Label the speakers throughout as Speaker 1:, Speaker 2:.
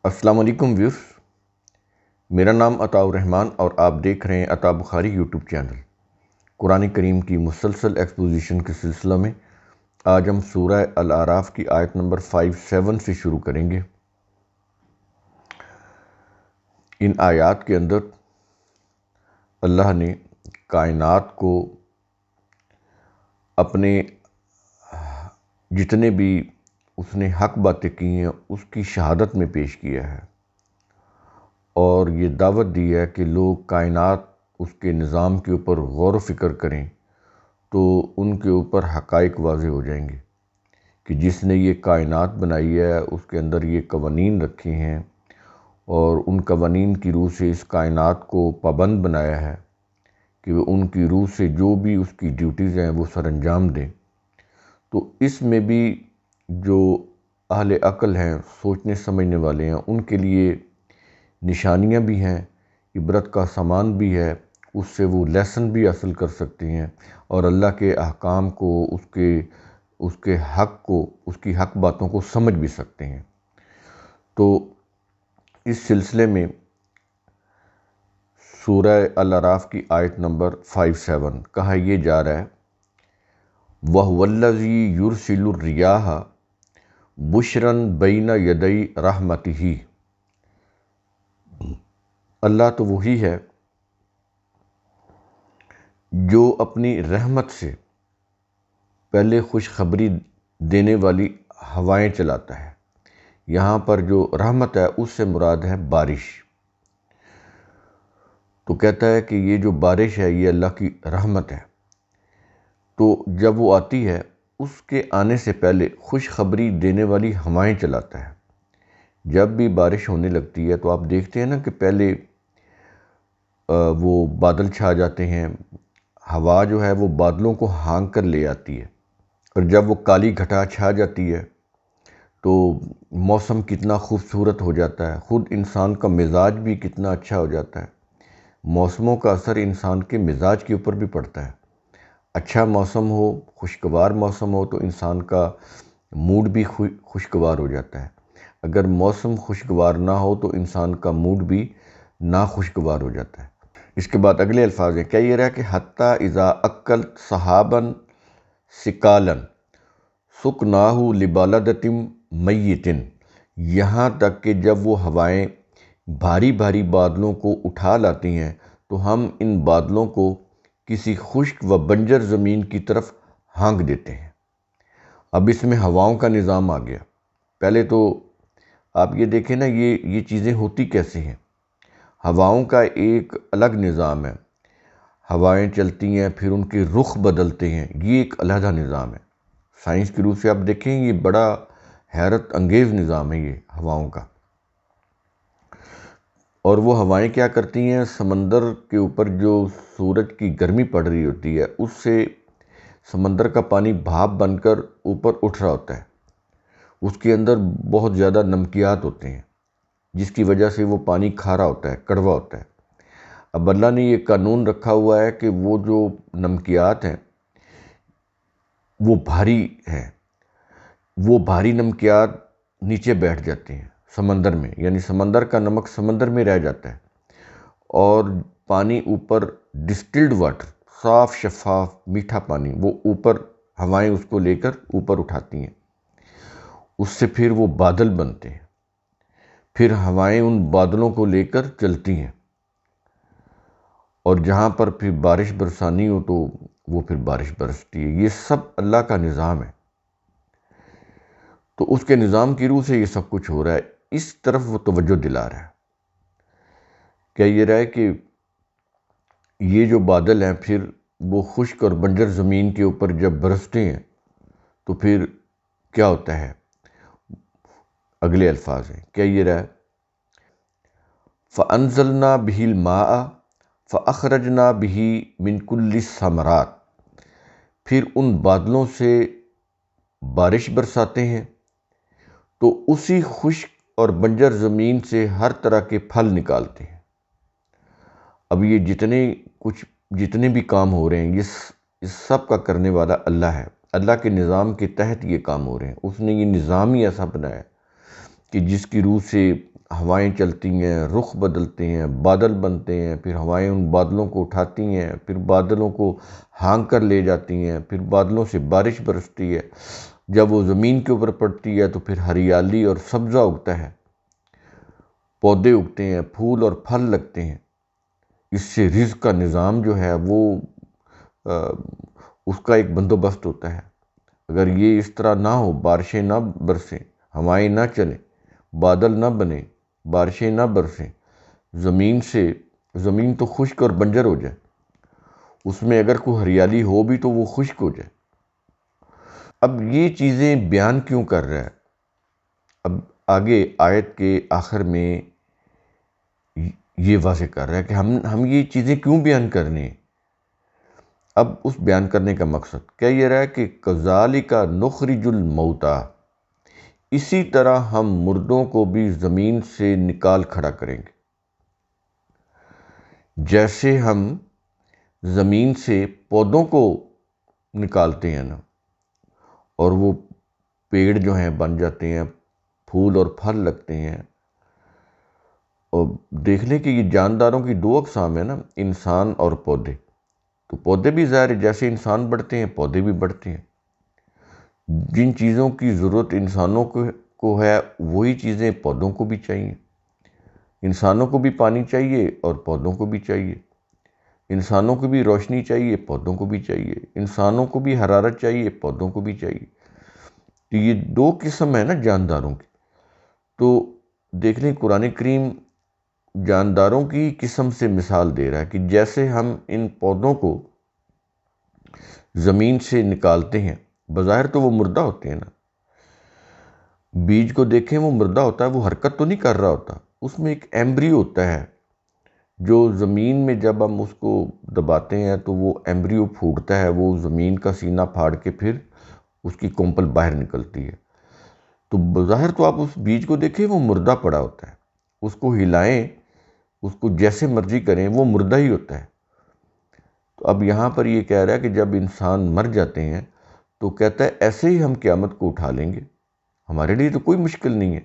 Speaker 1: السلام علیکم ویوز، میرا نام عطاء الرحمن اور آپ دیکھ رہے ہیں عطاء بخاری یوٹیوب چینل۔ قرآن کریم کی مسلسل ایکسپوزیشن کے سلسلہ میں آج ہم سورہ الاعراف کی آیت نمبر 57 سے شروع کریں گے۔ ان آیات کے اندر اللہ نے کائنات کو اپنے جتنے بھی اس نے حق باتیں کی ہیں اس کی شہادت میں پیش کیا ہے، اور یہ دعوت دی ہے کہ لوگ کائنات اس کے نظام کے اوپر غور و فکر کریں تو ان کے اوپر حقائق واضح ہو جائیں گے کہ جس نے یہ کائنات بنائی ہے اس کے اندر یہ قوانین رکھے ہیں، اور ان قوانین کی روح سے اس کائنات کو پابند بنایا ہے کہ وہ ان کی روح سے جو بھی اس کی ڈیوٹیز ہیں وہ سر انجام دیں۔ تو اس میں بھی جو اہل عقل ہیں، سوچنے سمجھنے والے ہیں، ان کے لیے نشانیاں بھی ہیں، عبرت کا سامان بھی ہے، اس سے وہ لیسن بھی حاصل کر سکتے ہیں اور اللہ کے احکام کو، اس کے حق کو، اس کی حق باتوں کو سمجھ بھی سکتے ہیں۔ تو اس سلسلے میں سورہ الاعراف کی آیت نمبر 57 کہا یہ جا رہا ہے، وَهُوَ الَّذِي يُرْسِلُ الرِّيَاحَ بُشْرًا بَيْنَ يَدَيْ رَحْمَتِهِ۔ اللہ تو وہی ہے جو اپنی رحمت سے پہلے خوشخبری دینے والی ہوائیں چلاتا ہے۔ یہاں پر جو رحمت ہے اس سے مراد ہے بارش۔ تو کہتا ہے کہ یہ جو بارش ہے یہ اللہ کی رحمت ہے، تو جب وہ آتی ہے اس کے آنے سے پہلے خوشخبری دینے والی ہوائیں چلاتا ہے۔ جب بھی بارش ہونے لگتی ہے تو آپ دیکھتے ہیں نا کہ پہلے وہ بادل چھا جاتے ہیں، ہوا جو ہے وہ بادلوں کو ہانک کر لے آتی ہے، اور جب وہ کالی گھٹا چھا جاتی ہے تو موسم کتنا خوبصورت ہو جاتا ہے، خود انسان کا مزاج بھی کتنا اچھا ہو جاتا ہے۔ موسموں کا اثر انسان کے مزاج کے اوپر بھی پڑتا ہے۔ اچھا موسم ہو، خوشگوار موسم ہو تو انسان کا موڈ بھی خوشگوار ہو جاتا ہے، اگر موسم خوشگوار نہ ہو تو انسان کا موڈ بھی ناخوشگوار ہو جاتا ہے۔ اس کے بعد اگلے الفاظ ہیں، کیا یہ رہا کہ حتیٰ اذا اکلت صحاباً ثقالاً سقناہ لبلدۃ میت، یہاں تک کہ جب وہ ہوائیں بھاری بھاری بادلوں کو اٹھا لاتی ہیں تو ہم ان بادلوں کو کسی خشک و بنجر زمین کی طرف ہانک دیتے ہیں۔ اب اس میں ہواؤں کا نظام آ گیا۔ پہلے تو آپ یہ دیکھیں نا یہ چیزیں ہوتی کیسے ہیں۔ ہواؤں کا ایک الگ نظام ہے، ہوائیں چلتی ہیں پھر ان کے رخ بدلتے ہیں، یہ ایک علیحدہ نظام ہے۔ سائنس کی روح سے آپ دیکھیں یہ بڑا حیرت انگیز نظام ہے یہ ہواؤں کا۔ اور وہ ہوائیں کیا کرتی ہیں، سمندر کے اوپر جو سورج کی گرمی پڑ رہی ہوتی ہے اس سے سمندر کا پانی بھاپ بن کر اوپر اٹھ رہا ہوتا ہے، اس کے اندر بہت زیادہ نمکیات ہوتے ہیں جس کی وجہ سے وہ پانی کھارا ہوتا ہے، کڑوا ہوتا ہے۔ اب اللہ نے یہ قانون رکھا ہوا ہے کہ وہ جو نمکیات ہیں وہ بھاری ہیں، وہ بھاری نمکیات نیچے بیٹھ جاتے ہیں سمندر میں، یعنی سمندر کا نمک سمندر میں رہ جاتا ہے، اور پانی اوپر ڈسٹلڈ واٹر، صاف شفاف میٹھا پانی، وہ اوپر ہوائیں اس کو لے کر اوپر اٹھاتی ہیں، اس سے پھر وہ بادل بنتے ہیں، پھر ہوائیں ان بادلوں کو لے کر چلتی ہیں، اور جہاں پر پھر بارش برسانی ہو تو وہ پھر بارش برستی ہے۔ یہ سب اللہ کا نظام ہے، تو اس کے نظام کی روح سے یہ سب کچھ ہو رہا ہے، اس طرف وہ توجہ دلا رہا ہے۔ کیا یہ رہا ہے کہ یہ جو بادل ہیں پھر وہ خشک اور بنجر زمین کے اوپر جب برستے ہیں تو پھر کیا ہوتا ہے، اگلے الفاظ ہیں، کیا یہ رہا ہے، فَأَنزَلْنَا بِهِ الْمَاءَ فَأَخْرَجْنَا بِهِ مِنْ كُلِّ الثَّمَرَاتِ، پھر ان بادلوں سے بارش برساتے ہیں تو اسی خشک اور بنجر زمین سے ہر طرح کے پھل نکالتے ہیں۔ اب یہ جتنے بھی کام ہو رہے ہیں یہ سب کا کرنے والا اللہ ہے، اللہ کے نظام کے تحت یہ کام ہو رہے ہیں۔ اس نے یہ نظام ہی ایسا بنایا کہ جس کی روح سے ہوائیں چلتی ہیں، رخ بدلتے ہیں، بادل بنتے ہیں، پھر ہوائیں ان بادلوں کو اٹھاتی ہیں، پھر بادلوں کو ہانک کر لے جاتی ہیں، پھر بادلوں سے بارش برستی ہے، جب وہ زمین کے اوپر پڑتی ہے تو پھر ہریالی اور سبزہ اگتا ہے، پودے اگتے ہیں، پھول اور پھل لگتے ہیں۔ اس سے رزق کا نظام جو ہے وہ اس کا ایک بندوبست ہوتا ہے۔ اگر یہ اس طرح نہ ہو، بارشیں نہ برسیں، ہوائیں نہ چلیں، بادل نہ بنے، بارشیں نہ برسیں، زمین تو خشک اور بنجر ہو جائے، اس میں اگر کوئی ہریالی ہو بھی تو وہ خشک ہو جائے۔ اب یہ چیزیں بیان کیوں کر رہا ہے؟ اب آگے آیت کے آخر میں یہ واضح کر رہا ہے کہ ہم یہ چیزیں کیوں بیان کرنی ہیں۔ اب اس بیان کرنے کا مقصد کیا یہ رہا ہے کہ کذالک نخرج الموتیٰ، اسی طرح ہم مردوں کو بھی زمین سے نکال کھڑا کریں گے۔ جیسے ہم زمین سے پودوں کو نکالتے ہیں نا، اور وہ پیڑ جو ہیں بن جاتے ہیں، پھول اور پھل لگتے ہیں، اور دیکھ لیں کہ یہ جانداروں کی دو اقسام ہیں نا، انسان اور پودے۔ تو پودے بھی ظاہر ہے جیسے انسان بڑھتے ہیں پودے بھی بڑھتے ہیں۔ جن چیزوں کی ضرورت انسانوں کو ہے وہی چیزیں پودوں کو بھی چاہیے۔ انسانوں کو بھی پانی چاہیے اور پودوں کو بھی چاہیے۔ انسانوں کو بھی روشنی چاہیے، پودوں کو بھی چاہیے۔ انسانوں کو بھی حرارت چاہیے، پودوں کو بھی چاہیے۔ تو یہ دو قسم ہے نا جانداروں کی۔ تو دیکھ لیں قرآن کریم جانداروں کی قسم سے مثال دے رہا ہے کہ جیسے ہم ان پودوں کو زمین سے نکالتے ہیں، بظاہر تو وہ مردہ ہوتے ہیں نا، بیج کو دیکھیں وہ مردہ ہوتا ہے، وہ حرکت تو نہیں کر رہا ہوتا، اس میں ایک ایمبریو ہوتا ہے جو زمین میں جب ہم اس کو دباتے ہیں تو وہ ایمبریو پھوٹتا ہے، وہ زمین کا سینہ پھاڑ کے پھر اس کی کمپل باہر نکلتی ہے۔ تو بظاہر تو آپ اس بیج کو دیکھیں وہ مردہ پڑا ہوتا ہے، اس کو ہلائیں، اس کو جیسے مرضی کریں وہ مردہ ہی ہوتا ہے۔ تو اب یہاں پر یہ کہہ رہا ہے کہ جب انسان مر جاتے ہیں تو کہتا ہے ایسے ہی ہم قیامت کو اٹھا لیں گے، ہمارے لیے تو کوئی مشکل نہیں ہے۔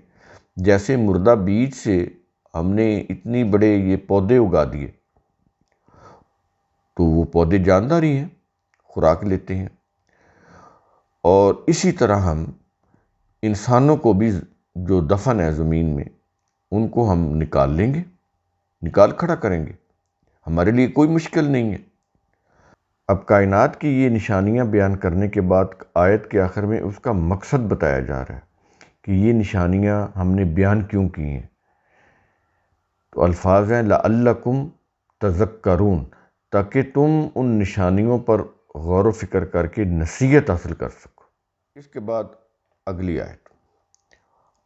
Speaker 1: جیسے مردہ بیج سے ہم نے اتنی بڑے یہ پودے اگا دیے، تو وہ پودے جاندار ہی ہیں، خوراک لیتے ہیں، اور اسی طرح ہم انسانوں کو بھی جو دفن ہے زمین میں ان کو ہم نکال لیں گے، نکال کھڑا کریں گے، ہمارے لیے کوئی مشکل نہیں ہے۔ اب کائنات کی یہ نشانیاں بیان کرنے کے بعد آیت کے آخر میں اس کا مقصد بتایا جا رہا ہے کہ یہ نشانیاں ہم نے بیان کیوں کی ہیں۔ تو الفاظ ہیں لعلکم تذکرون، تاکہ تم ان نشانیوں پر غور و فکر کر کے نصیحت حاصل کر سکو۔ اس کے بعد اگلی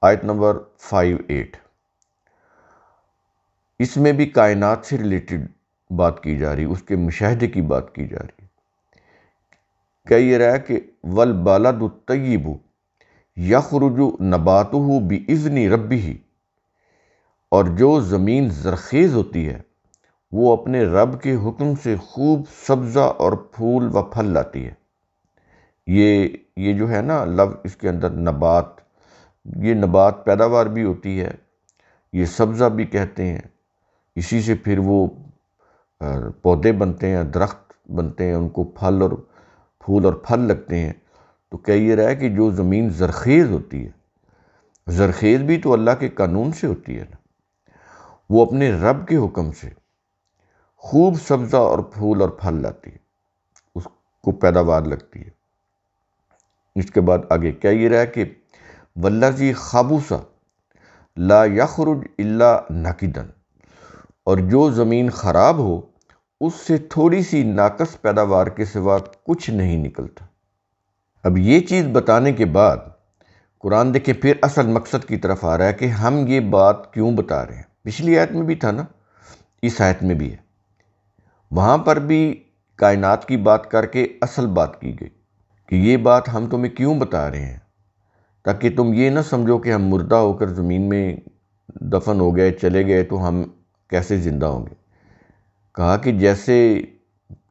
Speaker 1: آیت نمبر 58، اس میں بھی کائنات سے ریلیٹڈ بات کی جا رہی، اس کے مشاہدے کی بات کی جا رہی۔ کہہ یہ رہا ہے کہ والبلد الطیب یخرج نباتہ بإذن ربہ، اور جو زمین زرخیز ہوتی ہے وہ اپنے رب کے حکم سے خوب سبزہ اور پھول و پھل لاتی ہے۔ یہ جو ہے نا لفظ اس کے اندر نبات، یہ نبات پیداوار بھی ہوتی ہے، یہ سبزہ بھی کہتے ہیں، اسی سے پھر وہ پودے بنتے ہیں، درخت بنتے ہیں، ان کو پھول اور پھل لگتے ہیں۔ تو کہہ یہ رہا ہے کہ جو زمین زرخیز ہوتی ہے، زرخیز بھی تو اللہ کے قانون سے ہوتی ہے نا، وہ اپنے رب کے حکم سے خوب سبزہ اور پھول اور پھل لاتی ہے، اس کو پیداوار لگتی ہے۔ اس کے بعد آگے کیا یہ رہا ہے کہ والذی خبث لا یخرج الا نکدا، اور جو زمین خراب ہو اس سے تھوڑی سی ناقص پیداوار کے سوا کچھ نہیں نکلتا۔ اب یہ چیز بتانے کے بعد قرآن دیکھیں پھر اصل مقصد کی طرف آ رہا ہے کہ ہم یہ بات کیوں بتا رہے ہیں۔ پچھلی آیت میں بھی تھا نا، اس آیت میں بھی ہے، وہاں پر بھی کائنات کی بات کر کے اصل بات کی گئی کہ یہ بات ہم تمہیں کیوں بتا رہے ہیں، تاکہ تم یہ نہ سمجھو کہ ہم مردہ ہو کر زمین میں دفن ہو گئے، چلے گئے تو ہم کیسے زندہ ہوں گے۔ کہا کہ جیسے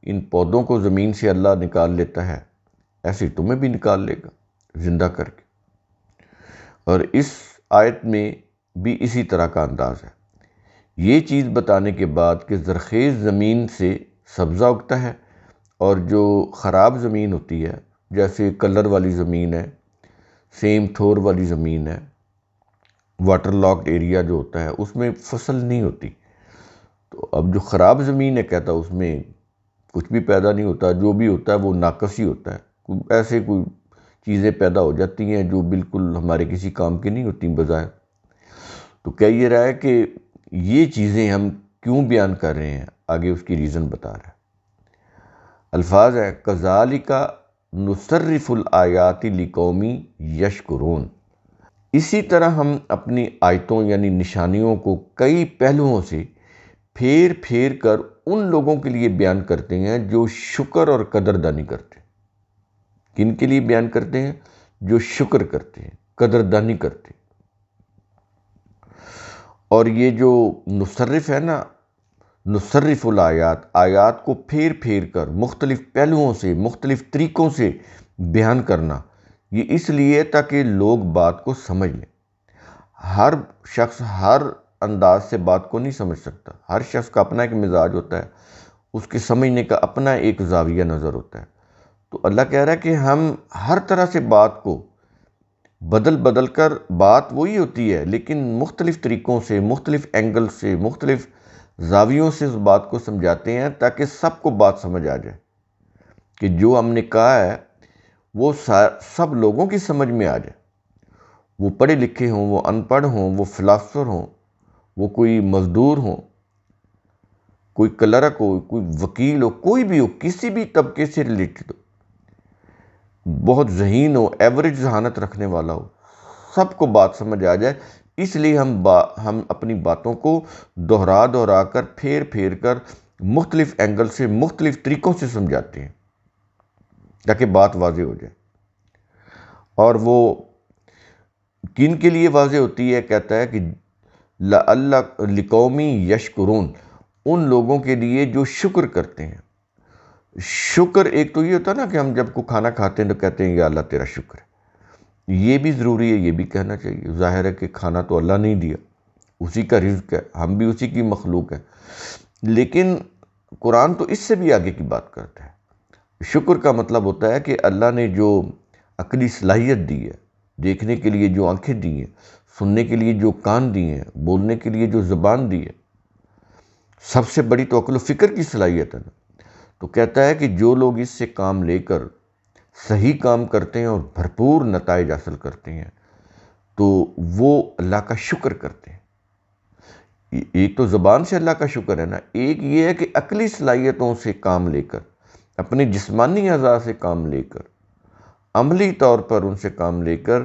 Speaker 1: ان پودوں کو زمین سے اللہ نکال لیتا ہے ایسے ہی تمہیں بھی نکال لے گا زندہ کر کے۔ اور اس آیت میں بھی اسی طرح کا انداز ہے۔ یہ چیز بتانے کے بعد کہ زرخیز زمین سے سبزہ اگتا ہے، اور جو خراب زمین ہوتی ہے، جیسے کلر والی زمین ہے، سیم تھور والی زمین ہے، واٹر لاکڈ ایریا جو ہوتا ہے، اس میں فصل نہیں ہوتی۔ تو اب جو خراب زمین ہے، کہتا اس میں کچھ بھی پیدا نہیں ہوتا، جو بھی ہوتا ہے وہ ناقص ہی ہوتا ہے، ایسے کوئی چیزیں پیدا ہو جاتی ہیں جو بالکل ہمارے کسی کام کی نہیں ہوتی بظاہر۔ تو کہہ یہ رہا ہے کہ یہ چیزیں ہم کیوں بیان کر رہے ہیں، آگے اس کی ریزن بتا رہا ہے۔ الفاظ ہے کذالک نصرف الآیات لقوم یشکرون، اسی طرح ہم اپنی آیتوں یعنی نشانیوں کو کئی پہلوؤں سے پھیر پھیر کر ان لوگوں کے لیے بیان کرتے ہیں جو شکر اور قدردانی کرتے ہیں۔ کن کے لیے بیان کرتے ہیں؟ جو شکر کرتے ہیں، قدردانی کرتے ہیں۔ اور یہ جو نصرف ہے نا، نصرف الآیات، آیات کو پھیر پھیر کر مختلف پہلوؤں سے، مختلف طریقوں سے بیان کرنا، یہ اس لیے تاکہ لوگ بات کو سمجھ لیں۔ ہر شخص ہر انداز سے بات کو نہیں سمجھ سکتا، ہر شخص کا اپنا ایک مزاج ہوتا ہے، اس کے سمجھنے کا اپنا ایک زاویہ نظر ہوتا ہے۔ تو اللہ کہہ رہا ہے کہ ہم ہر طرح سے بات کو بدل بدل کر، بات وہی ہوتی ہے لیکن مختلف طریقوں سے، مختلف اینگل سے، مختلف زاویوں سے اس بات کو سمجھاتے ہیں تاکہ سب کو بات سمجھ آ جائے کہ جو ہم نے کہا ہے وہ سب لوگوں کی سمجھ میں آ جائے، وہ پڑھے لکھے ہوں، وہ ان پڑھ ہوں، وہ فلاسفر ہوں، وہ کوئی مزدور ہوں، کوئی کلرک ہو، کوئی وکیل ہو، کوئی بھی ہو، کسی بھی طبقے سے ریلیٹڈ ہو، بہت ذہین ہو، ایوریج ذہانت رکھنے والا ہو، سب کو بات سمجھ آ جائے۔ اس لیے ہم اپنی باتوں کو دہرا کر، پھیر پھیر کر، مختلف اینگل سے، مختلف طریقوں سے سمجھاتے ہیں تاکہ بات واضح ہو جائے۔ اور وہ کن کے لیے واضح ہوتی ہے؟ کہتا ہے کہ لقوم یشکرون، ان لوگوں کے لیے جو شکر کرتے ہیں۔ شکر ایک تو یہ ہوتا ہے نا کہ ہم جب کو کھانا کھاتے ہیں تو کہتے ہیں یا اللہ تیرا شکر ہے، یہ بھی ضروری ہے، یہ بھی کہنا چاہیے۔ ظاہر ہے کہ کھانا تو اللہ نے دیا، اسی کا رزق ہے، ہم بھی اسی کی مخلوق ہیں، لیکن قرآن تو اس سے بھی آگے کی بات کرتا ہے۔ شکر کا مطلب ہوتا ہے کہ اللہ نے جو عقلی صلاحیت دی ہے، دیکھنے کے لیے جو آنکھیں دی ہیں، سننے کے لیے جو کان دی ہیں، بولنے کے لیے جو زبان دی ہے، سب سے بڑی تو عقل و فکر کی صلاحیت ہے نا۔ تو کہتا ہے کہ جو لوگ اس سے کام لے کر صحیح کام کرتے ہیں اور بھرپور نتائج حاصل کرتے ہیں تو وہ اللہ کا شکر کرتے ہیں۔ ایک تو زبان سے اللہ کا شکر ہے نا، ایک یہ ہے کہ عقلی صلاحیتوں سے کام لے کر، اپنے جسمانی اعضاء سے کام لے کر، عملی طور پر ان سے کام لے کر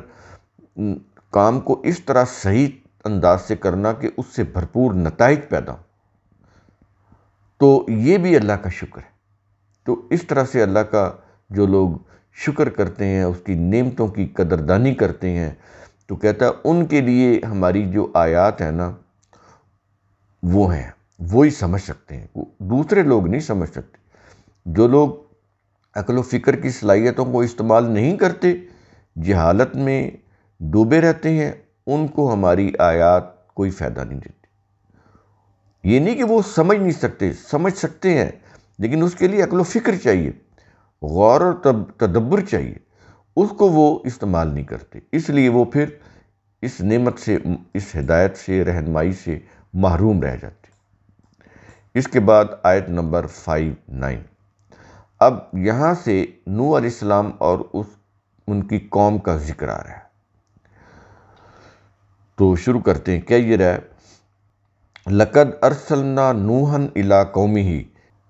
Speaker 1: کام کو اس طرح صحیح انداز سے کرنا کہ اس سے بھرپور نتائج پیدا ہوں، تو یہ بھی اللہ کا شکر ہے۔ تو اس طرح سے اللہ کا جو لوگ شکر کرتے ہیں، اس کی نعمتوں کی قدردانی کرتے ہیں، تو کہتا ہے ان کے لیے ہماری جو آیات ہیں نا وہ ہیں، وہی سمجھ سکتے ہیں، دوسرے لوگ نہیں سمجھ سکتے۔ جو لوگ عقل و فکر کی صلاحیتوں کو استعمال نہیں کرتے، جہالت میں ڈوبے رہتے ہیں، ان کو ہماری آیات کوئی فائدہ نہیں دیتی۔ یہ نہیں کہ وہ سمجھ نہیں سکتے، سمجھ سکتے ہیں، لیکن اس کے لیے عقل و فکر چاہیے، غور اور تدبر چاہیے، اس کو وہ استعمال نہیں کرتے، اس لیے وہ پھر اس نعمت سے، اس ہدایت سے، رہنمائی سے محروم رہ جاتے۔ اس کے بعد آیت نمبر 59۔ اب یہاں سے نوح علیہ السلام اور ان کی قوم کا ذکر آ رہا ہے، تو شروع کرتے ہیں۔ کیا یہ رہا ہے؟ لَقَدْ أَرْسَلْنَا نُوحًا إِلَىٰ قَوْمِهِ،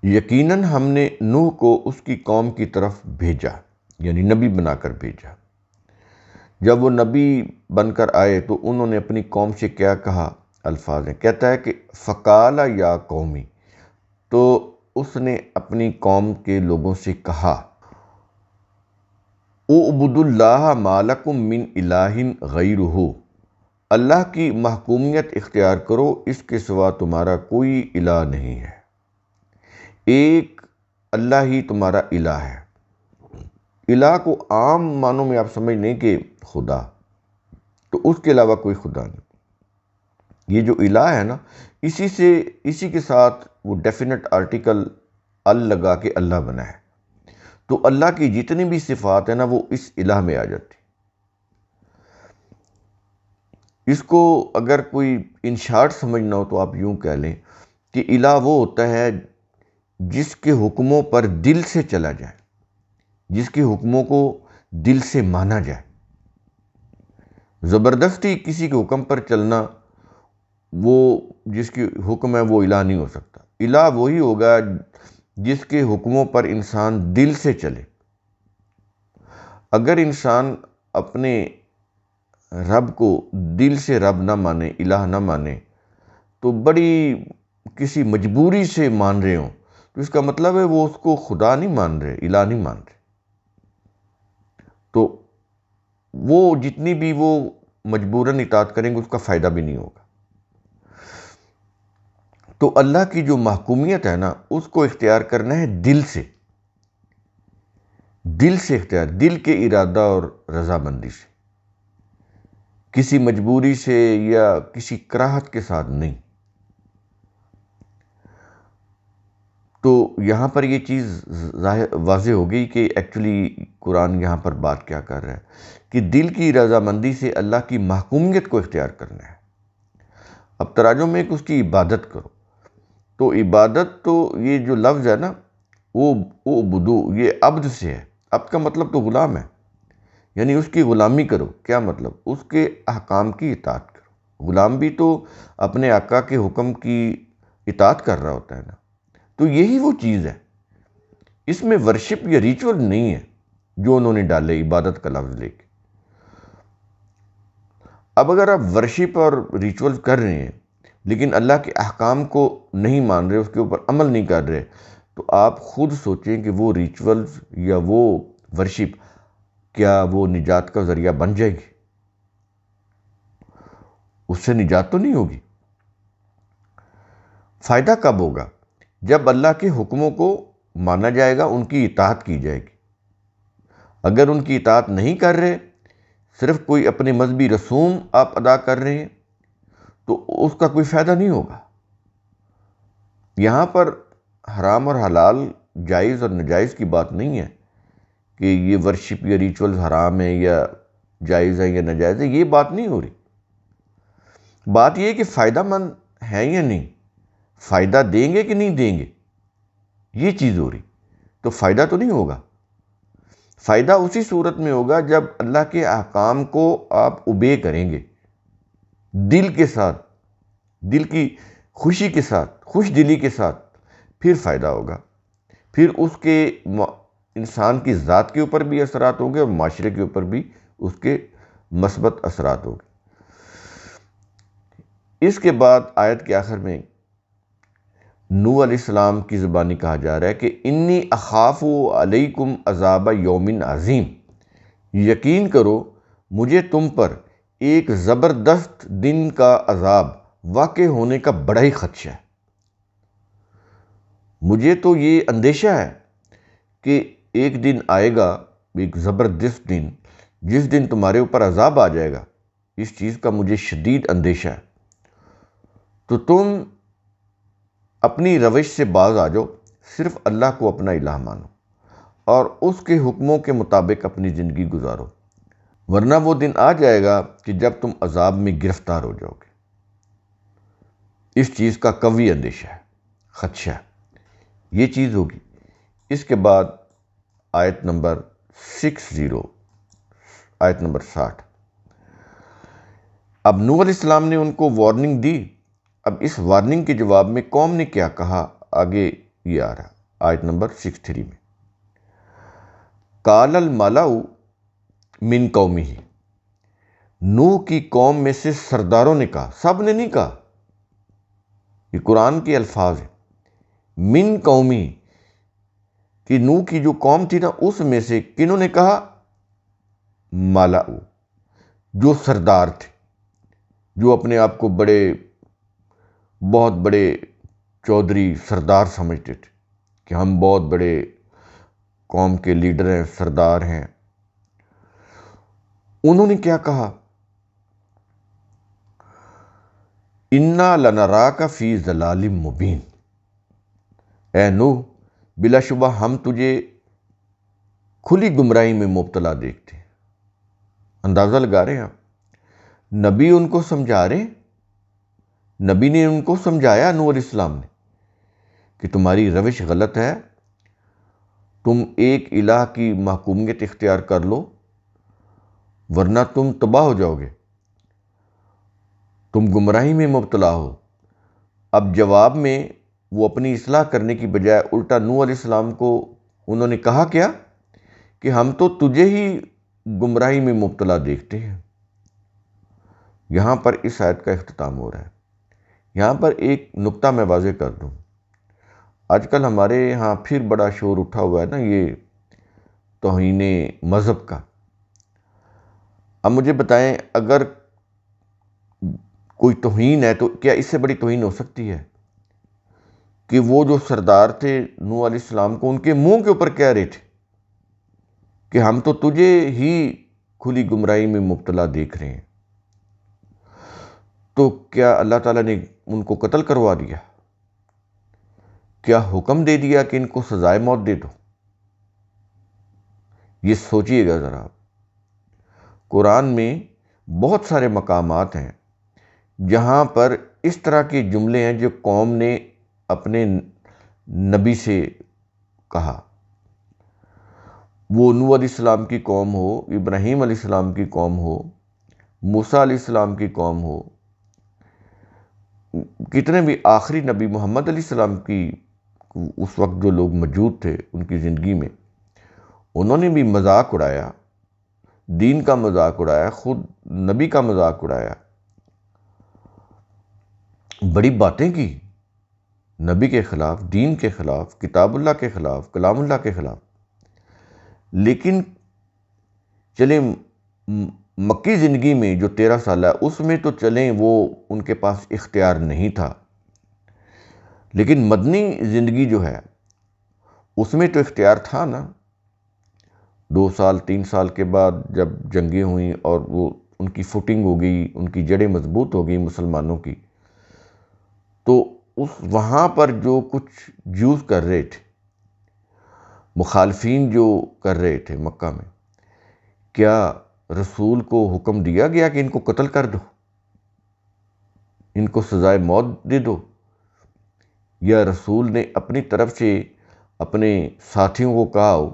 Speaker 1: یقیناً ہم نے نوح کو اس کی قوم کی طرف بھیجا، یعنی نبی بنا کر بھیجا۔ جب وہ نبی بن کر آئے تو انہوں نے اپنی قوم سے کیا کہا؟ الفاظ ہیں، کہتا ہے کہ فَقَالَ يَا قَوْمِ، تو اس نے اپنی قوم کے لوگوں سے کہا اعبدوا اللہ ما لکم من الہ غیرہ، اللہ کی محکومیت اختیار کرو، اس کے سوا تمہارا کوئی الہ نہیں ہے، ایک اللہ ہی تمہارا الہ ہے۔ الہ کو عام معنوں میں آپ سمجھ لیں کہ خدا، تو اس کے علاوہ کوئی خدا نہیں۔ یہ جو الہ ہے نا، اسی کے ساتھ وہ ڈیفینٹ آرٹیکل ال لگا کے اللہ بنا ہے، تو اللہ کی جتنی بھی صفات ہیں نا وہ اس الہ میں آ جاتی۔ اس کو اگر کوئی ان شارٹ سمجھنا ہو تو آپ یوں کہہ لیں کہ الہ وہ ہوتا ہے جس کے حکموں پر دل سے چلا جائے، جس کے حکموں کو دل سے مانا جائے۔ زبردستی کسی کے حکم پر چلنا، وہ جس کی حکم ہے وہ الہ نہیں ہو سکتا۔ الہ وہی ہوگا جس کے حکموں پر انسان دل سے چلے۔ اگر انسان اپنے رب کو دل سے رب نہ مانے، الہ نہ مانے، تو بڑی کسی مجبوری سے مان رہے ہوں، تو اس کا مطلب ہے وہ اس کو خدا نہیں مان رہے، الہ نہیں مان رہے۔ تو وہ جتنی بھی وہ مجبوراً اطاعت کریں گے اس کا فائدہ بھی نہیں ہوگا۔ تو اللہ کی جو محکومیت ہے نا، اس کو اختیار کرنا ہے دل سے، دل سے اختیار، دل کے ارادہ اور رضامندی سے، کسی مجبوری سے یا کسی کراہت کے ساتھ نہیں۔ تو یہاں پر یہ چیز واضح ہو گئی کہ ایکچولی قرآن یہاں پر بات کیا کر رہا ہے کہ دل کی رضامندی سے اللہ کی محکومیت کو اختیار کرنا ہے۔ اب تراجم میں کہ اس کی عبادت کرو، تو عبادت تو یہ جو لفظ ہے نا، وہ بدو، یہ عبد سے ہے۔ عبد کا مطلب تو غلام ہے، یعنی اس کی غلامی کرو۔ کیا مطلب؟ اس کے احکام کی اطاعت کرو۔ غلام بھی تو اپنے آقا کے حکم کی اطاعت کر رہا ہوتا ہے نا، تو یہی وہ چیز ہے۔ اس میں ورشپ یا ریچول نہیں ہے جو انہوں نے ڈالے عبادت کا لفظ لے کے۔ اب اگر آپ ورشپ اور ریچول کر رہے ہیں لیکن اللہ کے احکام کو نہیں مان رہے، اس کے اوپر عمل نہیں کر رہے، تو آپ خود سوچیں کہ وہ ریچولز یا وہ ورشپ کیا وہ نجات کا ذریعہ بن جائے گی؟ اس سے نجات تو نہیں ہوگی۔ فائدہ کب ہوگا؟ جب اللہ کے حکموں کو مانا جائے گا، ان کی اطاعت کی جائے گی۔ اگر ان کی اطاعت نہیں کر رہے، صرف کوئی اپنے مذہبی رسوم آپ ادا کر رہے ہیں، تو اس کا کوئی فائدہ نہیں ہوگا۔ یہاں پر حرام اور حلال، جائز اور ناجائز کی بات نہیں ہے کہ یہ ورشپ یا ریچولز حرام ہے یا جائز ہے یا ناجائز ہے، یہ بات نہیں ہو رہی۔ بات یہ ہے کہ فائدہ مند ہے یا نہیں، فائدہ دیں گے کہ نہیں دیں گے، یہ چیز ہو رہی۔ تو فائدہ تو نہیں ہوگا۔ فائدہ اسی صورت میں ہوگا جب اللہ کے احکام کو آپ اوبے کریں گے دل کے ساتھ، دل کی خوشی کے ساتھ، خوش دلی کے ساتھ، پھر فائدہ ہوگا۔ پھر اس کے انسان کی ذات کے اوپر بھی اثرات ہوں گے اور معاشرے کے اوپر بھی اس کے مثبت اثرات ہوں گے۔ اس کے بعد آیت کے آخر میں نوح علیہ السلام کی زبانی کہا جا رہا ہے کہ انی اخاف علیکم عذاب یوم عظیم، یقین کرو مجھے تم پر ایک زبردست دن کا عذاب واقع ہونے کا بڑا ہی خدشہ ہے۔ مجھے تو یہ اندیشہ ہے کہ ایک دن آئے گا، ایک زبردست دن، جس دن تمہارے اوپر عذاب آ جائے گا۔ اس چیز کا مجھے شدید اندیشہ ہے۔ تو تم اپنی روش سے باز آ جاؤ، صرف اللہ کو اپنا الہ مانو اور اس کے حکموں کے مطابق اپنی زندگی گزارو، ورنہ وہ دن آ جائے گا کہ جب تم عذاب میں گرفتار ہو جاؤ گے۔ اس چیز کا قوی اندیشہ ہے، خدشہ ہے، یہ چیز ہوگی۔ اس کے بعد آیت نمبر 60، آیت نمبر 60۔ اب نوح علیہ السلام نے ان کو وارننگ دی۔ اب اس وارننگ کے جواب میں قوم نے کیا کہا، آگے یہ آ رہا آیت نمبر 63 میں۔ قال الملأ من قومہ، نوح کی قوم میں سے سرداروں نے کہا، سب نے نہیں کہا، یہ قرآن کے الفاظ ہیں، من قومی، کہ نوح کی جو قوم تھی نا اس میں سے کنہوں نے کہا؟ ملأ، جو سردار تھے، جو اپنے آپ کو بہت بڑے چودھری سردار سمجھتے تھے کہ ہم بہت بڑے قوم کے لیڈر ہیں، سردار ہیں۔ انہوں نے کیا کہا؟ انا لنراک فی ضلال مبین، اے نوح بلا شبہ ہم تجھے کھلی گمراہی میں مبتلا دیکھتے ہیں۔ اندازہ لگا رہے ہیں آپ، نبی ان کو سمجھا رہے ہیں، نبی نے ان کو سمجھایا نوح علیہ السلام نے کہ تمہاری روش غلط ہے، تم ایک الہ کی محکومیت اختیار کر لو ورنہ تم تباہ ہو جاؤ گے، تم گمراہی میں مبتلا ہو۔ اب جواب میں وہ اپنی اصلاح کرنے کی بجائے الٹا نوح علیہ السلام کو انہوں نے کہا کیا کہ ہم تو تجھے ہی گمراہی میں مبتلا دیکھتے ہیں۔ یہاں پر اس آیت کا اختتام ہو رہا ہے۔ یہاں پر ایک نقطہ میں واضح کر دوں، آج کل ہمارے یہاں پھر بڑا شور اٹھا ہوا ہے نا یہ توہین مذہب کا۔ اب مجھے بتائیں، اگر کوئی توہین ہے تو کیا اس سے بڑی توہین ہو سکتی ہے کہ وہ جو سردار تھے نوح علیہ السلام کو ان کے منہ کے اوپر کہہ رہے تھے کہ ہم تو تجھے ہی کھلی گمراہی میں مبتلا دیکھ رہے ہیں، تو کیا اللہ تعالیٰ نے ان کو قتل کروا دیا؟ کیا حکم دے دیا کہ ان کو سزائے موت دے دو؟ یہ سوچئے گا ذرا۔ قرآن میں بہت سارے مقامات ہیں جہاں پر اس طرح کے جملے ہیں جو قوم نے اپنے نبی سے کہا، وہ نوح علیہ السلام کی قوم ہو، ابراہیم علیہ السلام کی قوم ہو، موسیٰ علیہ السلام کی قوم ہو، کتنے بھی آخری نبی محمد علیہ السلام کی اس وقت جو لوگ موجود تھے ان کی زندگی میں، انہوں نے بھی مذاق اڑایا، دین کا مذاق اڑایا، خود نبی کا مذاق اڑایا، بڑی باتیں کی نبی کے خلاف، دین کے خلاف، کتاب اللہ کے خلاف، کلام اللہ کے خلاف۔ لیکن چلیں مکی زندگی میں جو 13 سال ہے اس میں تو چلیں وہ ان کے پاس اختیار نہیں تھا، لیکن مدنی زندگی جو ہے اس میں تو اختیار تھا نا۔ 2 سال 3 سال کے بعد جب جنگیں ہوئیں اور وہ ان کی فوٹنگ ہو گئی، ان کی جڑیں مضبوط ہو گئی مسلمانوں کی، تو وہاں پر جو کچھ جوز کر رہے تھے، مخالفین جو کر رہے تھے مکہ میں، کیا رسول کو حکم دیا گیا کہ ان کو قتل کر دو، ان کو سزائے موت دے دو؟ یا رسول نے اپنی طرف سے اپنے ساتھیوں کو کہا ہو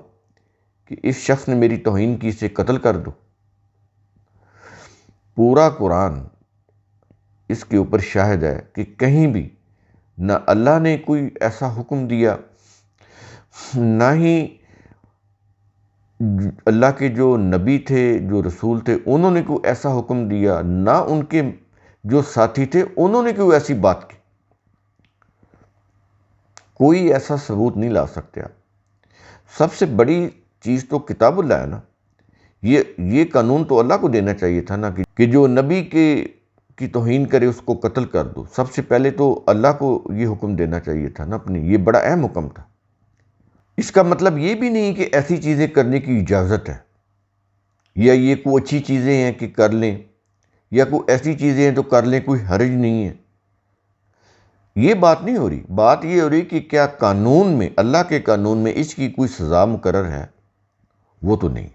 Speaker 1: کہ اس شخص نے میری توہین کی، اسے قتل کر دو؟ پورا قرآن اس کے اوپر شاہد ہے کہ کہیں بھی نہ اللہ نے کوئی ایسا حکم دیا، نہ ہی اللہ کے جو نبی تھے، جو رسول تھے، انہوں نے کوئی ایسا حکم دیا، نہ ان کے جو ساتھی تھے انہوں نے کوئی ایسی بات کی۔ کوئی ایسا ثبوت نہیں لا سکتے آپ۔ سب سے بڑی چیز تو کتاب اللہ ہے نا۔ یہ قانون تو اللہ کو دینا چاہیے تھا نا کہ جو نبی کی توہین کرے اس کو قتل کر دو۔ سب سے پہلے تو اللہ کو یہ حکم دینا چاہیے تھا نا اپنی، یہ بڑا اہم حکم تھا۔ اس کا مطلب یہ بھی نہیں کہ ایسی چیزیں کرنے کی اجازت ہے، یا یہ کوئی اچھی چیزیں ہیں کہ کر لیں، یا کوئی ایسی چیزیں ہیں تو کر لیں، کوئی حرج نہیں ہے۔ یہ بات نہیں ہو رہی۔ بات یہ ہو رہی کہ کیا قانون میں، اللہ کے قانون میں اس کی کوئی سزا مقرر ہے؟ وہ تو نہیں۔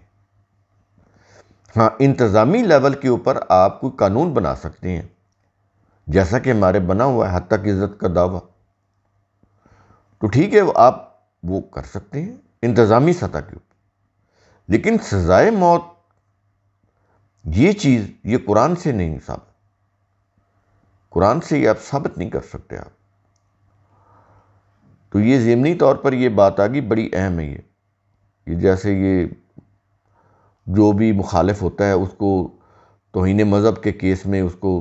Speaker 1: ہاں، انتظامی لیول کے اوپر آپ کوئی قانون بنا سکتے ہیں، جیسا کہ ہمارے بنا ہوا ہے حد تک عزت کا دعویٰ، تو ٹھیک ہے، آپ وہ کر سکتے ہیں انتظامی سطح کے اوپر، لیکن سزائے موت یہ چیز، یہ قرآن سے نہیں ثابت، قرآن سے یہ آپ ثابت نہیں کر سکتے آپ۔ تو یہ ضمنی طور پر یہ بات آگی، بڑی اہم ہے یہ جیسے یہ جو بھی مخالف ہوتا ہے اس کو توہین مذہب کے کیس میں اس کو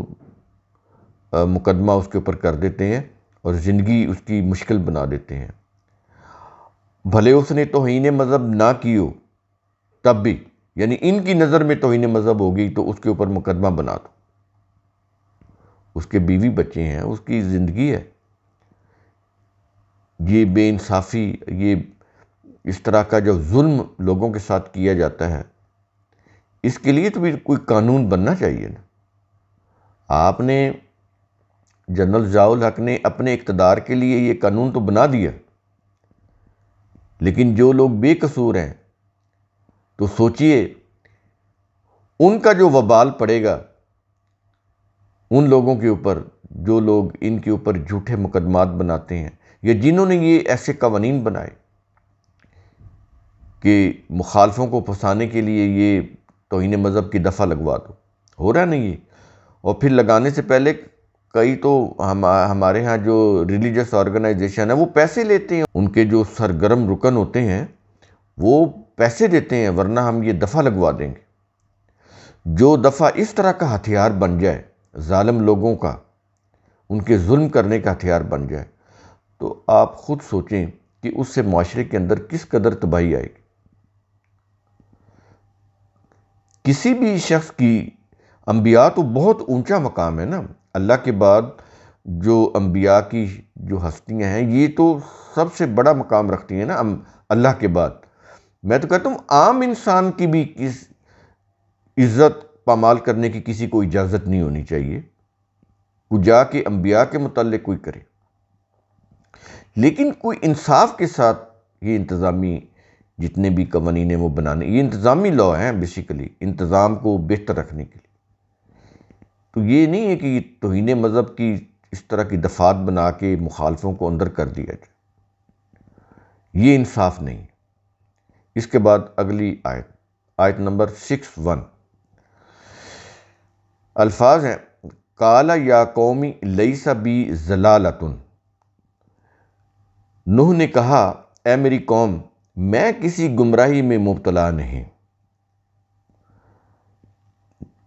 Speaker 1: مقدمہ اس کے اوپر کر دیتے ہیں اور زندگی اس کی مشکل بنا دیتے ہیں۔ بھلے اس نے توہین مذہب نہ کی ہو تب بھی، یعنی ان کی نظر میں توہین مذہب ہوگی تو اس کے اوپر مقدمہ بنا دو، اس کے بیوی بچے ہیں، اس کی زندگی ہے۔ یہ بے انصافی، یہ اس طرح کا جو ظلم لوگوں کے ساتھ کیا جاتا ہے، اس کے لیے تو بھی کوئی قانون بننا چاہیے نا۔ آپ نے جنرل ضیاء الحق نے اپنے اقتدار کے لیے یہ قانون تو بنا دیا، لیکن جو لوگ بے قصور ہیں تو سوچئے ان کا جو وبال پڑے گا ان لوگوں کے اوپر جو لوگ ان کے اوپر جھوٹے مقدمات بناتے ہیں، یا جنہوں نے یہ ایسے قوانین بنائے کہ مخالفوں کو پھنسانے کے لیے یہ توہین مذہب کی دفعہ لگوا دو۔ ہو رہا نہیں ہے، اور پھر لگانے سے پہلے کئی تو ہمارے ہاں جو ریلیجس آرگنائزیشن ہے وہ پیسے لیتے ہیں، ان کے جو سرگرم رکن ہوتے ہیں وہ پیسے دیتے ہیں، ورنہ ہم یہ دفعہ لگوا دیں گے۔ جو دفعہ اس طرح کا ہتھیار بن جائے، ظالم لوگوں کا، ان کے ظلم کرنے کا ہتھیار بن جائے، تو آپ خود سوچیں کہ اس سے معاشرے کے اندر کس قدر تباہی آئے گی۔ کسی بھی شخص کی، انبیاء تو بہت اونچا مقام ہے نا، اللہ کے بعد جو انبیاء کی جو ہستیاں ہیں یہ تو سب سے بڑا مقام رکھتی ہیں نا اللہ کے بعد۔ میں تو کہتا ہوں عام انسان کی بھی اس عزت پامال کرنے کی کسی کو اجازت نہیں ہونی چاہیے، کوئی جا کے انبیاء کے متعلق کوئی کرے، لیکن کوئی انصاف کے ساتھ یہ انتظامی جتنے بھی قوانین ہیں وہ بنانے، یہ انتظامی لا ہیں بیسیکلی، انتظام کو بہتر رکھنے کے لیے۔ تو یہ نہیں ہے کہ یہ توہین مذہب کی اس طرح کی دفعات بنا کے مخالفوں کو اندر کر دیا جائے، یہ انصاف نہیں ہے۔ اس کے بعد اگلی آیت نمبر 61 الفاظ ہیں، قال یا قومی لیس بی ضلالۃ، نوح نے کہا اے میری قوم میں کسی گمراہی میں مبتلا نہیں۔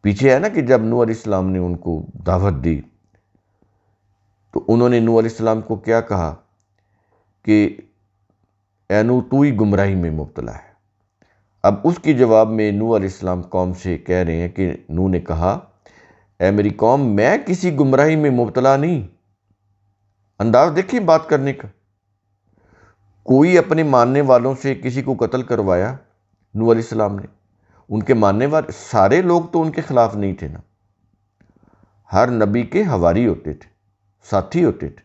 Speaker 1: پیچھے ہے نا کہ جب نوح علیہ السلام نے ان کو دعوت دی تو انہوں نے نوح علیہ السلام کو کیا کہا کہ اے نوح تو ہی گمراہی میں مبتلا ہے۔ اب اس کی جواب میں نوح علیہ السلام قوم سے کہہ رہے ہیں کہ نوح نے کہا اے میری قوم میں کسی گمراہی میں مبتلا نہیں۔ انداز دیکھیں بات کرنے کا، کوئی اپنے ماننے والوں سے کسی کو قتل کروایا نوح علیہ السلام نے، ان کے ماننے والے سارے لوگ تو ان کے خلاف نہیں تھے نا، ہر نبی کے حواری ہوتے تھے، ساتھی ہوتے تھے۔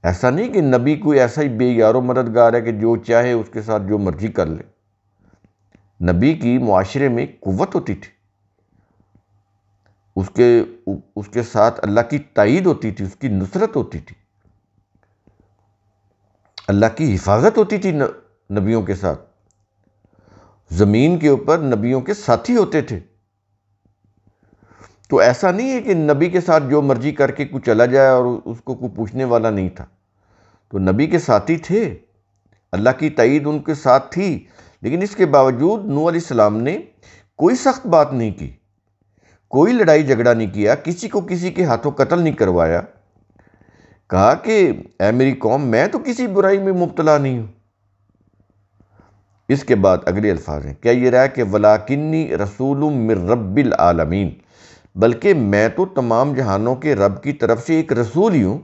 Speaker 1: ایسا نہیں کہ نبی کوئی ایسا ہی بے یار و مددگار ہے کہ جو چاہے اس کے ساتھ جو مرضی کر لے۔ نبی کی معاشرے میں قوت ہوتی تھی، اس کے ساتھ اللہ کی تائید ہوتی تھی، اس کی نصرت ہوتی تھی، اللہ کی حفاظت ہوتی تھی نبیوں کے ساتھ، زمین کے اوپر نبیوں کے ساتھی ہوتے تھے۔ تو ایسا نہیں ہے کہ نبی کے ساتھ جو مرضی کر کے کوئی چلا جائے اور اس کو کوئی پوچھنے والا نہیں تھا۔ تو نبی کے ساتھی تھے، اللہ کی تائید ان کے ساتھ تھی، لیکن اس کے باوجود نوح علیہ السلام نے کوئی سخت بات نہیں کی، کوئی لڑائی جھگڑا نہیں کیا، کسی کو کسی کے ہاتھوں قتل نہیں کروایا، کہا کہ اے میری قوم میں تو کسی برائی میں مبتلا نہیں ہوں۔ اس کے بعد اگلے الفاظ ہیں، کیا یہ رہا کہ وَلَٰكِنِّي رَسُولٌ مِّن رَبِّ الْعَالَمِينَ، بلکہ میں تو تمام جہانوں کے رب کی طرف سے ایک رسول ہی ہوں،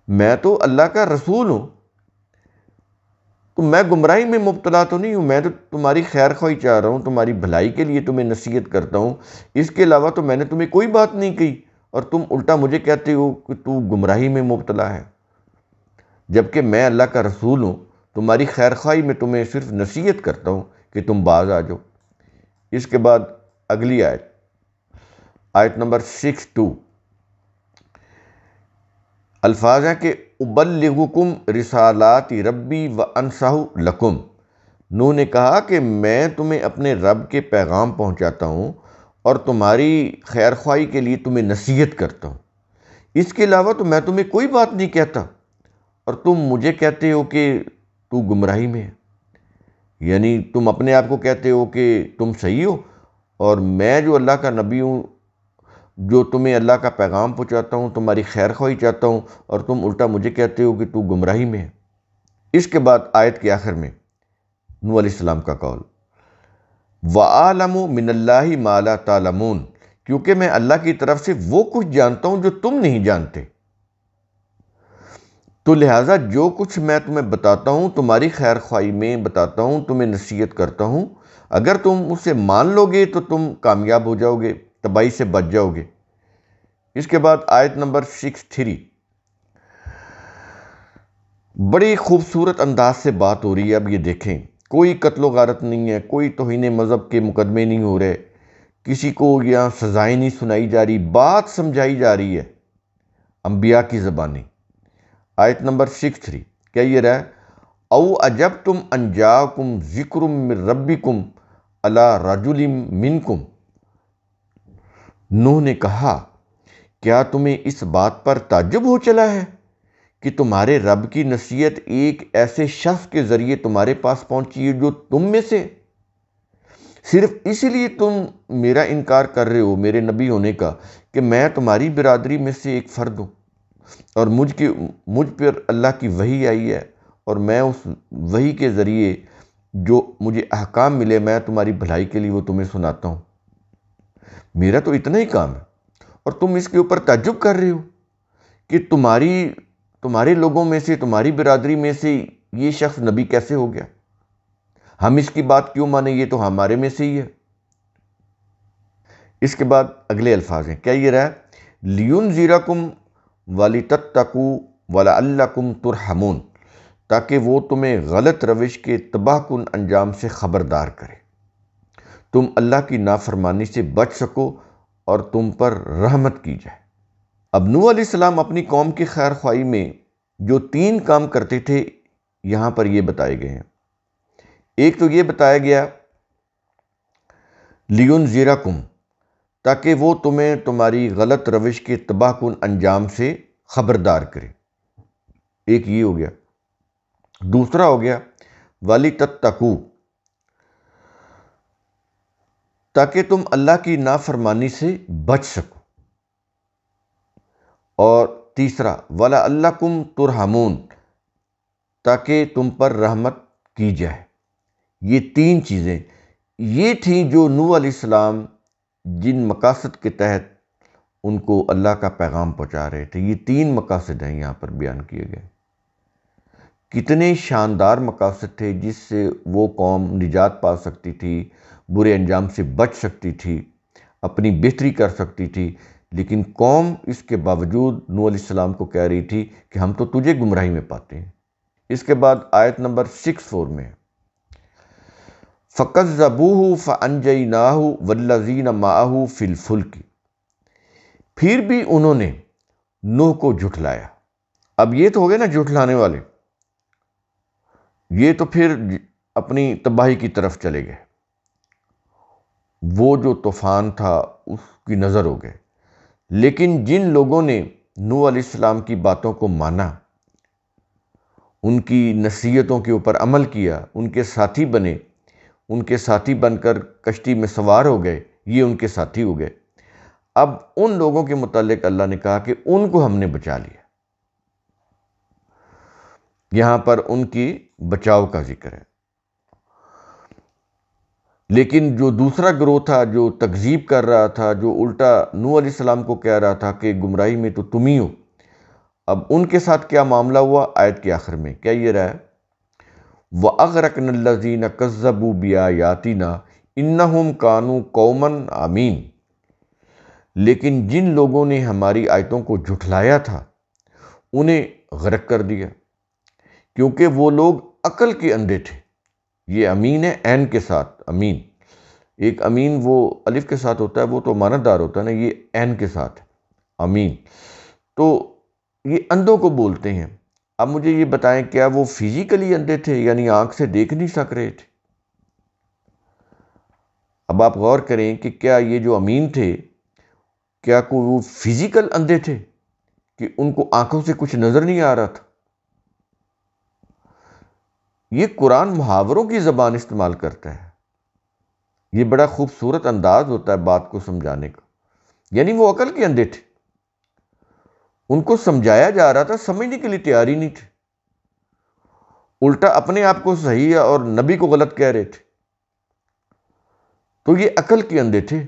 Speaker 1: میں تو اللہ کا رسول ہوں، تو میں گمراہی میں مبتلا تو نہیں ہوں، میں تو تمہاری خیر خواہی چاہ رہا ہوں، تمہاری بھلائی کے لیے تمہیں نصیحت کرتا ہوں، اس کے علاوہ تو میں نے تمہیں کوئی بات نہیں کہی، اور تم الٹا مجھے کہتے ہو کہ تو گمراہی میں مبتلا ہے، جبکہ میں اللہ کا رسول ہوں، تمہاری خیر خواہی میں تمہیں صرف نصیحت کرتا ہوں کہ تم باز آ جاؤ۔ اس کے بعد اگلی آیت نمبر 62 الفاظ ہیں کہ ابلغکم رسالات ربی وانصح لکم، نوح نے کہا کہ میں تمہیں اپنے رب کے پیغام پہنچاتا ہوں اور تمہاری خیر خواہی کے لیے تمہیں نصیحت کرتا ہوں، اس کے علاوہ تو میں تمہیں کوئی بات نہیں کہتا، اور تم مجھے کہتے ہو کہ تو گمراہی میں ہے، یعنی تم اپنے آپ کو کہتے ہو کہ تم صحیح ہو، اور میں جو اللہ کا نبی ہوں، جو تمہیں اللہ کا پیغام پہنچاتا ہوں، تمہاری خیر خواہی چاہتا ہوں، اور تم الٹا مجھے کہتے ہو کہ تو گمراہی میں ہے۔ اس کے بعد آیت کے آخر میں نوح علیہ السلام کا قول، وَأَعْلَمُ مِنَ اللَّهِ مَا لَا تَعْلَمُونَ، کیونکہ میں اللہ کی طرف سے وہ کچھ جانتا ہوں جو تم نہیں جانتے، تو لہٰذا جو کچھ میں تمہیں بتاتا ہوں تمہاری خیر خواہی میں بتاتا ہوں، تمہیں نصیحت کرتا ہوں، اگر تم اسے مان لو گے تو تم کامیاب ہو جاؤ گے، تباہی سے بچ جاؤ گے، اس کے بعد آیت نمبر 63، بڑی خوبصورت انداز سے بات ہو رہی ہے۔ اب یہ دیکھیں، کوئی قتل و غارت نہیں ہے، کوئی توہین مذہب کے مقدمے نہیں ہو رہے، کسی کو یہاں سزائیں نہیں سنائی جا رہی، بات سمجھائی جا رہی ہے انبیاء کی زبانی۔ آیت نمبر 63 کیا یہ رہا ہے؟ او عجبتم ان جاءکم ذکر من ربکم علی رجل منکم، نوح نے کہا کیا تمہیں اس بات پر تعجب ہو چلا ہے کہ تمہارے رب کی نصیحت ایک ایسے شخص کے ذریعے تمہارے پاس پہنچی ہے جو تم میں سے، صرف اسی لیے تم میرا انکار کر رہے ہو میرے نبی ہونے کا کہ میں تمہاری برادری میں سے ایک فرد ہوں، اور مجھ پر اللہ کی وحی آئی ہے، اور میں اس وحی کے ذریعے جو مجھے احکام ملے میں تمہاری بھلائی کے لیے وہ تمہیں سناتا ہوں۔ میرا تو اتنا ہی کام ہے، اور تم اس کے اوپر تعجب کر رہے ہو کہ تمہارے لوگوں میں سے، تمہاری برادری میں سے یہ شخص نبی کیسے ہو گیا؟ ہم اس کی بات کیوں مانیں؟ یہ تو ہمارے میں سے ہی ہے۔ اس کے بعد اگلے الفاظ ہیں، کیا یہ رہا ہے؟ لِيُنذِرَكُمْ وَلِتَتَّقُوا وَلَعَلَّكُمْ تُرْحَمُونَ، تاکہ وہ تمہیں غلط روش کے تباہ کن انجام سے خبردار کرے، تم اللہ کی نافرمانی سے بچ سکو اور تم پر رحمت کی جائے۔ اب نوح علیہ السلام اپنی قوم کی خیر خواہی میں جو 3 کام کرتے تھے یہاں پر یہ بتائے گئے ہیں۔ ایک تو یہ بتایا گیا لِيُنذِرَكُمْ، تاکہ وہ تمہیں تمہاری غلط روش کے تباہ کن انجام سے خبردار کرے، ایک یہ ہو گیا۔ دوسرا ہو گیا وَلِتَتَّقُوا، تاکہ تم اللہ کی نافرمانی سے بچ سکو، اور تیسرا وَلَعَلَّكُمْ تُرْحَمُونَ، تاکہ تم پر رحمت کی جائے۔ یہ 3 چیزیں یہ تھیں جو نوح علیہ السلام جن مقاصد کے تحت ان کو اللہ کا پیغام پہنچا رہے تھے، یہ 3 مقاصد ہیں یہاں پر بیان کیے گئے۔ کتنے شاندار مقاصد تھے جس سے وہ قوم نجات پا سکتی تھی، برے انجام سے بچ سکتی تھی، اپنی بہتری کر سکتی تھی، لیکن قوم اس کے باوجود نوح علیہ السلام کو کہہ رہی تھی کہ ہم تو تجھے گمراہی میں پاتے ہیں۔ اس کے بعد آیت نمبر 64 میں فَكَذَّبُوهُ فَأَنجَيْنَاهُ وَالَّذِينَ مَعَهُ فِي الْفُلْكِ، پھر بھی انہوں نے نوح کو جھٹلایا۔ اب یہ تو ہو گئے نا جھٹلانے والے، یہ تو پھر اپنی تباہی کی طرف چلے گئے، وہ جو طوفان تھا اس کی نظر ہو گئے۔ لیکن جن لوگوں نے نوح علیہ السلام کی باتوں کو مانا، ان کی نصیحتوں کے اوپر عمل کیا، ان کے ساتھی بنے، ان کے ساتھی بن کر کشتی میں سوار ہو گئے، یہ ان کے ساتھی ہو گئے۔ اب ان لوگوں کے متعلق اللہ نے کہا کہ ان کو ہم نے بچا لیا۔ یہاں پر ان کی بچاؤ کا ذکر ہے۔ لیکن جو دوسرا گروہ تھا جو تکذیب کر رہا تھا، جو الٹا نوح علیہ السلام کو کہہ رہا تھا کہ گمراہی میں تو تم ہی ہو، اب ان کے ساتھ کیا معاملہ ہوا؟ آیت کے آخر میں کیا یہ رہا ہے؟ وَأَغْرَقْنَا الَّذِينَ كَذَّبُوا بِآيَاتِنَا إِنَّهُمْ كَانُوا قَوْمًا عَمِينَ، لیکن جن لوگوں نے ہماری آیتوں کو جھٹلایا تھا انہیں غرق کر دیا، کیونکہ وہ لوگ عقل کے اندھے تھے۔ یہ امین ہے عین کے ساتھ، امین، ایک امین وہ الف کے ساتھ ہوتا ہے وہ تو امانت دار ہوتا ہے نا، یہ عین کے ساتھ امین، تو یہ اندھوں کو بولتے ہیں۔ اب مجھے یہ بتائیں کیا وہ فزیکلی اندھے تھے، یعنی آنکھ سے دیکھ نہیں سک رہے تھے؟ اب آپ غور کریں کہ کیا یہ جو امین تھے کیا کوئی وہ فزیکل اندھے تھے کہ ان کو آنکھوں سے کچھ نظر نہیں آ رہا تھا؟ یہ قرآن محاوروں کی زبان استعمال کرتا ہے، یہ بڑا خوبصورت انداز ہوتا ہے بات کو سمجھانے کا۔ یعنی وہ عقل کے اندھے تھے، ان کو سمجھایا جا رہا تھا، سمجھنے کے لیے تیار ہی نہیں تھے، الٹا اپنے آپ کو صحیح اور نبی کو غلط کہہ رہے تھے۔ تو یہ عقل کے اندھے تھے،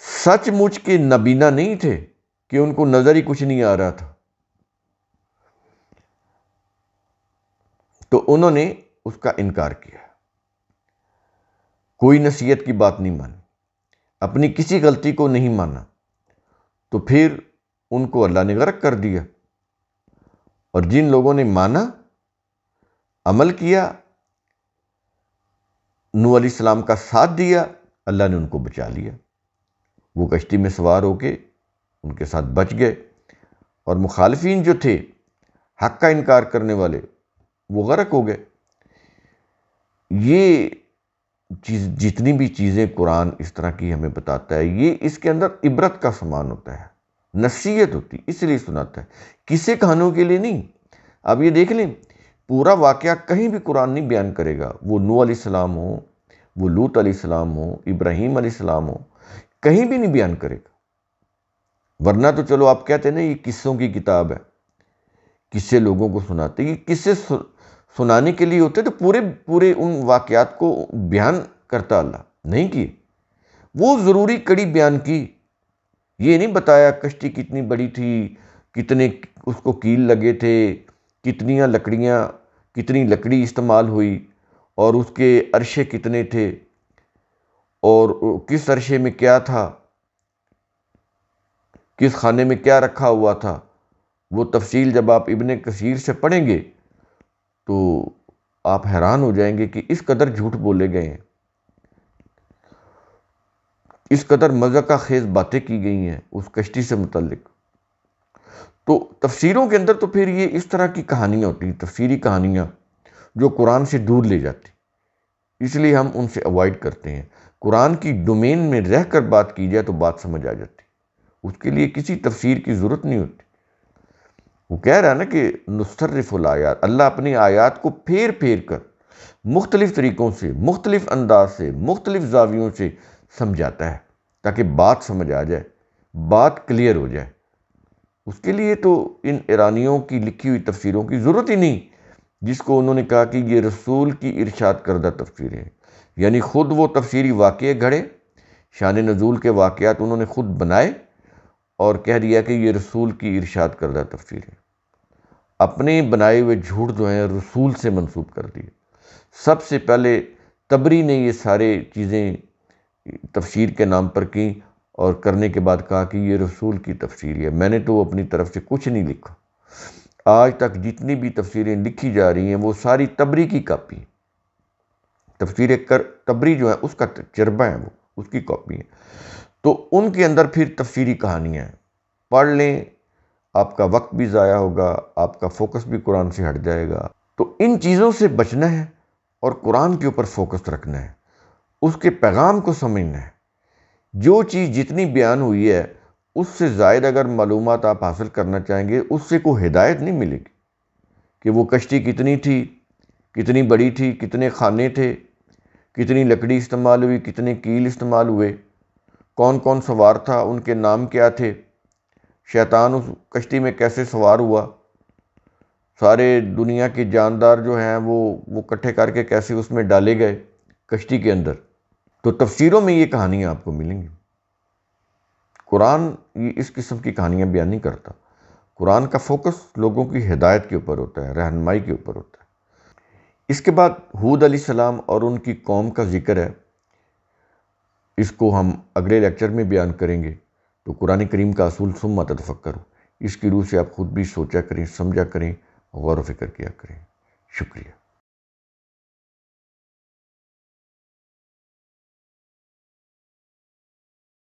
Speaker 1: سچ مچ کے نبینا نہیں تھے کہ ان کو نظر ہی کچھ نہیں آ رہا تھا۔ تو انہوں نے اس کا انکار کیا، کوئی نصیحت کی بات نہیں مانی، اپنی کسی غلطی کو نہیں مانا، تو پھر ان کو اللہ نے غرق کر دیا، اور جن لوگوں نے مانا، عمل کیا، نوح علیہ السلام کا ساتھ دیا، اللہ نے ان کو بچا لیا۔ وہ کشتی میں سوار ہو کے ان کے ساتھ بچ گئے، اور مخالفین جو تھے، حق کا انکار کرنے والے، وہ غرق ہو گئے۔ یہ جتنی بھی چیزیں قرآن اس طرح کی ہمیں بتاتا ہے، یہ اس کے اندر عبرت کا سامان ہوتا ہے، نصیحت ہوتی، اس لیے سناتا ہے، قصے کہانیوں کے لیے نہیں۔ اب یہ دیکھ لیں، پورا واقعہ کہیں بھی قرآن نہیں بیان کرے گا، وہ نوح علیہ السلام ہو، وہ لوط علیہ السلام ہو، ابراہیم علیہ السلام ہو، کہیں بھی نہیں بیان کرے گا۔ ورنہ تو چلو آپ کہتے ہیں نا یہ قصوں کی کتاب ہے، قصے لوگوں کو سناتے، یہ قصے سنانے کے لیے ہوتے تو پورے ان واقعات کو بیان کرتا اللہ، نہیں کیے۔ وہ ضروری کڑی بیان کی، یہ نہیں بتایا کشتی کتنی بڑی تھی، کتنے اس کو کیل لگے تھے، کتنی لکڑی استعمال ہوئی، اور اس کے عرشے کتنے تھے، اور کس عرشے میں کیا تھا، کس خانے میں کیا رکھا ہوا تھا۔ وہ تفصیل جب آپ ابن کثیر سے پڑھیں گے تو آپ حیران ہو جائیں گے کہ اس قدر جھوٹ بولے گئے ہیں، اس قدر مذاق خیز باتیں کی گئی ہیں اس کشتی سے متعلق۔ تو تفسیروں کے اندر تو پھر یہ اس طرح کی کہانیاں ہوتی ہیں، تفسیری کہانیاں جو قرآن سے دور لے جاتی، اس لیے ہم ان سے اوائڈ کرتے ہیں۔ قرآن کی ڈومین میں رہ کر بات کی جائے تو بات سمجھ آ جاتی، اس کے لیے کسی تفسیر کی ضرورت نہیں ہوتی۔ وہ کہہ رہا ہے نا کہ نصرف الآیات، اللہ اپنی آیات کو پھیر پھیر کر مختلف طریقوں سے، مختلف انداز سے، مختلف زاویوں سے سمجھاتا ہے تاکہ بات سمجھ آ جائے، بات کلیئر ہو جائے۔ اس کے لیے تو ان ایرانیوں کی لکھی ہوئی تفسیروں کی ضرورت ہی نہیں، جس کو انہوں نے کہا کہ یہ رسول کی ارشاد کردہ تفسیریں ہیں، یعنی خود وہ تفسیری واقعے گھڑے، شان نزول کے واقعات انہوں نے خود بنائے اور کہہ دیا کہ یہ رسول کی ارشاد کردہ تفسیریں، اپنے بنائے ہوئے جھوٹ جو ہیں رسول سے منسوب کر دیے۔ سب سے پہلے طبری نے یہ سارے چیزیں تفسیر کے نام پر کی، اور کرنے کے بعد کہا کہ یہ رسول کی تفسیر ہے، میں نے تو اپنی طرف سے کچھ نہیں لکھا۔ آج تک جتنی بھی تفسیریں لکھی جا رہی ہیں وہ ساری طبری کی کاپی ہیں، تفسیر طبری جو ہے اس کا تجربہ ہے، وہ اس کی کاپی ہے۔ تو ان کے اندر پھر تفسیری کہانیاں ہیں، پڑھ لیں، آپ کا وقت بھی ضائع ہوگا، آپ کا فوکس بھی قرآن سے ہٹ جائے گا۔ تو ان چیزوں سے بچنا ہے اور قرآن کے اوپر فوکس رکھنا ہے، اس کے پیغام کو سمجھنا ہے۔ جو چیز جتنی بیان ہوئی ہے اس سے زائد اگر معلومات آپ حاصل کرنا چاہیں گے، اس سے کوئی ہدایت نہیں ملے گی کہ وہ کشتی کتنی تھی، کتنی بڑی تھی، کتنے خانے تھے، کتنی لکڑی استعمال ہوئی، کتنے کیل استعمال ہوئے، کون کون سوار تھا، ان کے نام کیا تھے، شیطان اس کشتی میں کیسے سوار ہوا، سارے دنیا کے جاندار جو ہیں وہ اکٹھے کر کے کیسے اس میں ڈالے گئے کشتی کے اندر۔ تو تفسیروں میں یہ کہانیاں آپ کو ملیں گی۔ قرآن یہ اس قسم کی کہانیاں بیان نہیں کرتا، قرآن کا فوکس لوگوں کی ہدایت کے اوپر ہوتا ہے، رہنمائی کے اوپر ہوتا ہے۔ اس کے بعد ہود علیہ السلام اور ان کی قوم کا ذکر ہے، اس کو ہم اگلے لیکچر میں بیان کریں گے۔ تو قرآن کریم کا اصول ثم تفکروا، اس کی روح سے آپ خود بھی سوچا کریں، سمجھا کریں، غور و فکر کیا کریں۔ شکریہ۔